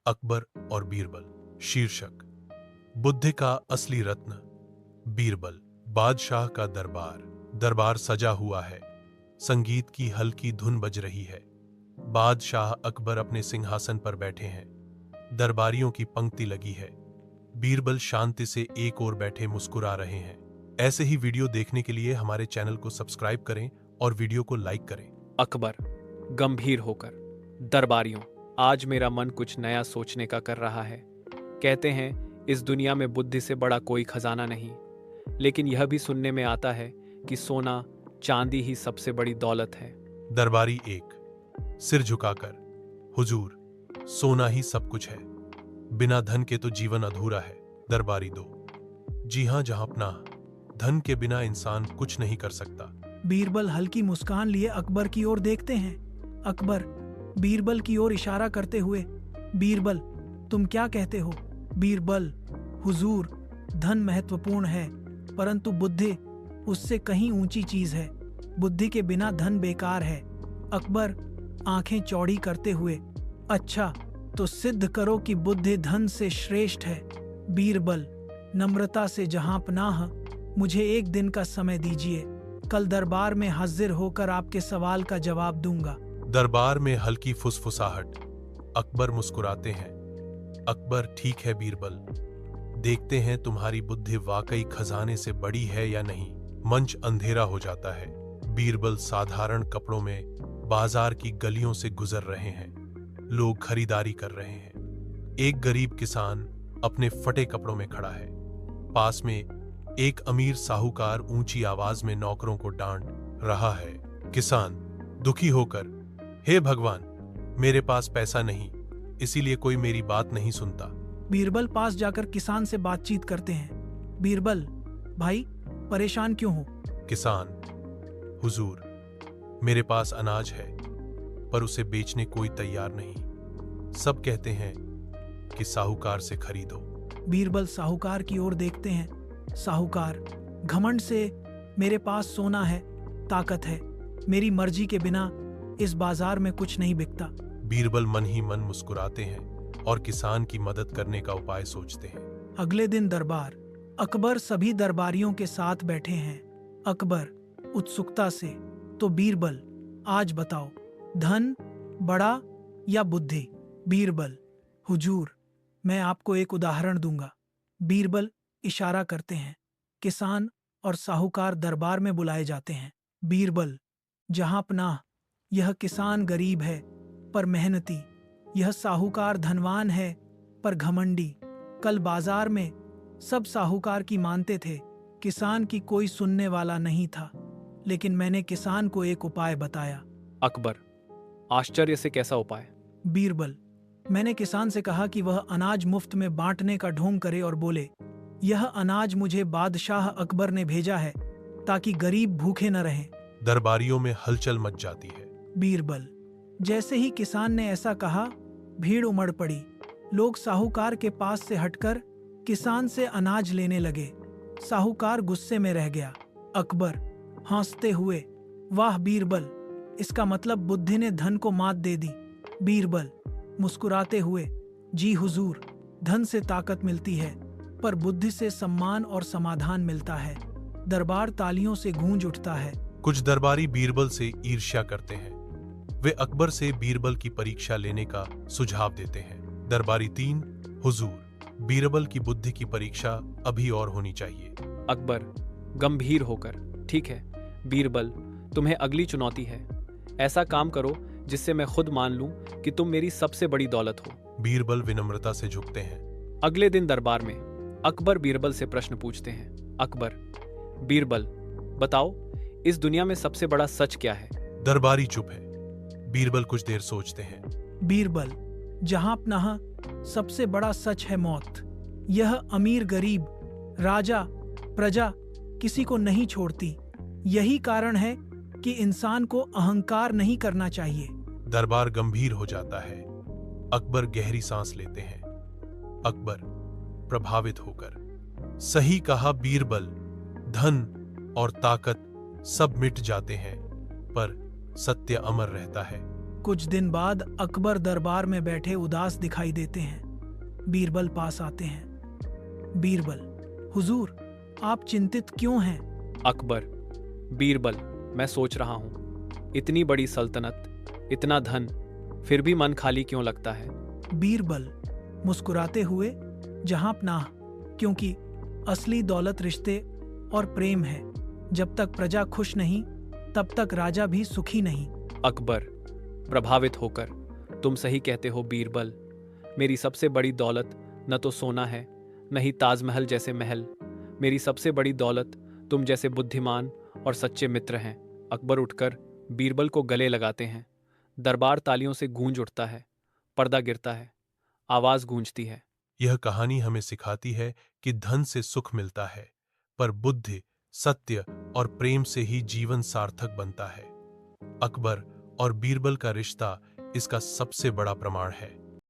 अकबर और बीरबल। शीर्षक: बुद्ध का असली रत्न। बीरबल। बादशाह का दरबार। दरबार सजा हुआ है, संगीत की हल्की धुन बज रही है। बादशाह अकबर अपने सिंहासन पर बैठे हैं, दरबारियों की पंक्ति लगी है। बीरबल शांति से एक ओर बैठे मुस्कुरा रहे हैं। ऐसे ही वीडियो देखने के लिए हमारे चैनल को सब्सक्राइब करें और वीडियो को लाइक करें। अकबर गंभीर होकर, दरबारियों, आज मेरा मन कुछ नया सोचने का कर रहा है। कहते हैं इस दुनिया में बुद्धि से बड़ा कोई खजाना नहीं, लेकिन यह भी सुनने में आता है कि सोना चांदी ही सबसे बड़ी दौलत है। दरबारी एक, सिर झुकाकर, हुजूर, सोना ही सब कुछ है, बिना धन के तो जीवन अधूरा है। दरबारी दो, जी हां जहांपनाह, धन के बिना इंसान कुछ नहीं कर सकता। बीरबल हल्की मुस्कान लिए अकबर की ओर देखते हैं। अकबर बीरबल की ओर इशारा करते हुए, बीरबल तुम क्या कहते हो? बीरबल, हुजूर, धन महत्वपूर्ण है, परंतु बुद्धि उससे कहीं ऊंची चीज है। बुद्धि के बिना धन बेकार है। अकबर आंखें चौड़ी करते हुए, अच्छा तो सिद्ध करो कि बुद्धि धन से श्रेष्ठ है। बीरबल नम्रता से, जहांपनाह, मुझे एक दिन का समय दीजिए, कल दरबार में हाजिर होकर आपके सवाल का जवाब दूंगा। दरबार में हल्की फुसफुसाहट। अकबर मुस्कुराते हैं। अकबर, ठीक है बीरबल, देखते हैं तुम्हारी बुद्धि वाकई खजाने से बड़ी है या नहीं। मंच अंधेरा हो जाता है। बीरबल साधारण कपड़ों में बाजार की गलियों से गुजर रहे हैं। लोग खरीदारी कर रहे हैं। एक गरीब किसान अपने फटे कपड़ों में खड़ा है। पास में एक अमीर साहूकार ऊंची आवाज में नौकरों को डांट रहा है। किसान दुखी होकर, हे भगवान, मेरे पास पैसा नहीं, इसीलिए कोई मेरी बात नहीं सुनता। बीरबल पास जाकर किसान से बातचीत करते हैं। बीरबल, भाई परेशान क्यों हो? किसान, हुजूर, मेरे पास अनाज है, पर उसे बेचने कोई तैयार नहीं। सब कहते हैं कि साहूकार से खरीदो। बीरबल साहूकार की ओर देखते हैं। साहूकार घमंड से, मेरे पास सोना है, ताकत है, मेरी मर्जी के बिना इस बाजार में कुछ नहीं बिकता। बीरबल मन ही मन मुस्कुराते हैं और किसान की मदद करने का उपाय सोचते हैं। अगले दिन दरबार। अकबर सभी दरबारियों के साथ बैठे हैं। अकबर उत्सुकता से, तो बीरबल आज बताओ, धन बड़ा या बुद्धि? बीरबल, हुजूर, मैं आपको एक उदाहरण दूंगा। बीरबल इशारा करते हैं। किसान और साहूकार दरबार में बुलाए जाते हैं। बीरबल, जहांपनाह, यह किसान गरीब है पर मेहनती, यह साहूकार धनवान है पर घमंडी। कल बाजार में सब साहूकार की मानते थे, किसान की कोई सुनने वाला नहीं था, लेकिन मैंने किसान को एक उपाय बताया। अकबर आश्चर्य से, कैसा उपाय? बीरबल, मैंने किसान से कहा कि वह अनाज मुफ्त में बांटने का ढोंग करे और बोले, यह अनाज मुझे बादशाह अकबर ने भेजा है ताकि गरीब भूखे न रहें। दरबारियों में हलचल मच जाती है। बीरबल, जैसे ही किसान ने ऐसा कहा, भीड़ उमड़ पड़ी। लोग साहूकार के पास से हटकर किसान से अनाज लेने लगे। साहूकार गुस्से में रह गया। अकबर हंसते हुए, वाह बीरबल, इसका मतलब बुद्धि ने धन को मात दे दी। बीरबल मुस्कुराते हुए, जी हुजूर, धन से ताकत मिलती है, पर बुद्धि से सम्मान और समाधान मिलता है। दरबार तालियों से गूंज उठता है। कुछ दरबारी बीरबल से ईर्ष्या करते हैं। वे अकबर से बीरबल की परीक्षा लेने का सुझाव देते हैं। दरबारी तीन, हुजूर, बीरबल की बुद्धि की परीक्षा अभी और होनी चाहिए। अकबर गंभीर होकर, ठीक है बीरबल, तुम्हें अगली चुनौती है। ऐसा काम करो जिससे मैं खुद मान लूं कि तुम मेरी सबसे बड़ी दौलत हो। बीरबल विनम्रता से झुकते हैं। अगले दिन दरबार में अकबर बीरबल से प्रश्न पूछते हैं। अकबर, बीरबल बताओ, इस दुनिया में सबसे बड़ा सच क्या है? दरबारी चुप है। बीरबल कुछ देर सोचते हैं। बीरबल, जहांपनाह, सबसे बड़ा सच है मौत। यह अमीर गरीब, राजा प्रजा किसी को नहीं छोड़ती। यही कारण है कि इंसान को अहंकार नहीं करना चाहिए। दरबार गंभीर हो जाता है। अकबर गहरी सांस लेते हैं। अकबर प्रभावित होकर, सही कहा बीरबल, धन और ताकत सब मिट जाते हैं, पर सत्य अमर रहता है। कुछ दिन बाद अकबर दरबार में बैठे उदास दिखाई देते हैं। बीरबल पास आते हैं। बीरबल, हुजूर, आप चिंतित क्यों हैं? अकबर, बीरबल, मैं सोच रहा हूँ, इतनी बड़ी सल्तनत, इतना धन, फिर भी मन खाली क्यों लगता है? बीरबल मुस्कुराते हुए, जहां पनाह, क्योंकि असली दौलत रिश्ते और प्रेम है। जब तक प्रजा खुश नहीं, तब तक राजा भी सुखी नहीं। अकबर प्रभावित होकर, तुम सही कहते हो बीरबल। मेरी सबसे बड़ी दौलत न तो सोना है, न ही ताजमहल जैसे महल। मेरी सबसे बड़ी दौलत तुम जैसे बुद्धिमान और सच्चे मित्र हैं। अकबर उठकर बीरबल को गले लगाते हैं। दरबार तालियों से गूंज उठता है। पर्दा गिरता है, आवाज गूंजती है। यह कहानी हमें सिखाती है कि धन से सुख मिलता है, पर बुद्धि, सत्य और प्रेम से ही जीवन सार्थक बनता है। अकबर और बीरबल का रिश्ता इसका सबसे बड़ा प्रमाण है।